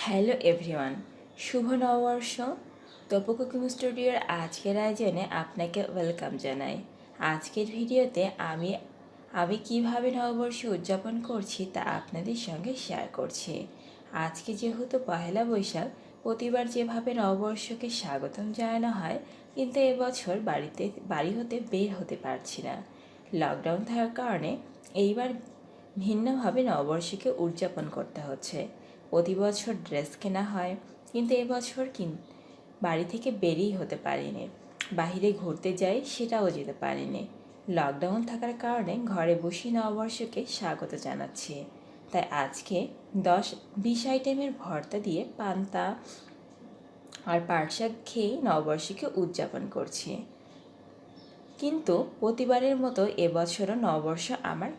Hello everyone, শুভ নববর্ষ। Tapu cooking স্টুডিওর আজকের আয়োজনে আপনাকে ওয়েলকাম জানাই। আজকের ভিডিওতে আমি কিভাবে নববর্ষ উদযাপন করছি তা আপনাদের সঙ্গে শেয়ার করছি। আজকে যেহেতু পহেলা বৈশাখ, প্রতিবার যেভাবে নববর্ষকে স্বাগতম জানানো হয়, কিন্তু এবছর বাড়ি হতে বের হতে পারছি না। লকডাউন থাকার কারণে এইবার ভিন্নভাবে নববর্ষকে উদযাপন করতে হচ্ছে। প্রতি বছর ড্রেস কেনা হয়, কিন্তু এবছর বাড়ি থেকে বেরিয়ে হতে পারিনি। বাহিরে ঘুরতে যাই, সেটাও যেতে পারিনি। লকডাউন থাকার কারণে ঘরে বসে নববর্ষকে স্বাগত জানাচ্ছি। তাই আজকে 10-20 আইটেমের ভর্তা দিয়ে পান্তা আর পাট শাক খেয়ে নববর্ষকে উদযাপন করছি। কিন্তু প্রতিবারের মতো এবছরও নববর্ষ আমার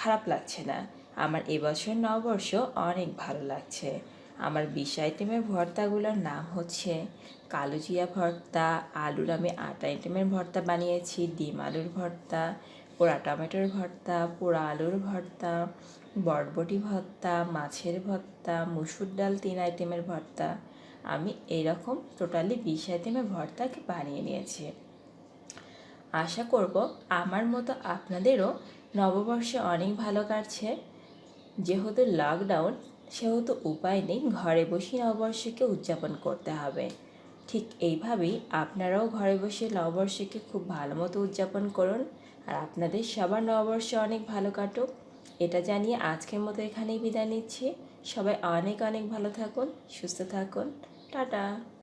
খারাপ লাগছে না। আমার এবছর নববর্ষ অনেক ভালো লাগছে। আমার 20 আইটেমের ভর্তাগুলোর নাম হচ্ছে কালো জিরা ভর্তা, আলুর আমি 8 আইটেমের ভর্তা বানিয়েছি, ডিম আলুর ভর্তা, পোড়া টমেটোর ভর্তা, পোড়া আলুর ভর্তা, বরবটি ভর্তা, মাছের ভর্তা, মুসুর ডাল 3 আইটেমের ভর্তা। আমি এইরকম টোটালি 20 আইটেমের ভর্তাকে বানিয়ে নিয়েছি। আশা করব আমার মতো আপনাদেরও নববর্ষে অনেক ভালো কাটছে। যেহেতু লকডাউন, সেহেতু উপায় নেই, ঘরে বসে নববর্ষকে উদযাপন করতে হবে। ঠিক এইভাবেই আপনারাও ঘরে বসে নববর্ষকে খুব ভালো মতো উদযাপন করুন। আর আপনাদের সবার নববর্ষ অনেক ভালো কাটুক, এটা জানিয়ে আজকের মতো এখানেই বিদায় নিচ্ছি। সবাই অনেক অনেক ভালো থাকুন, সুস্থ থাকুন। টাটা।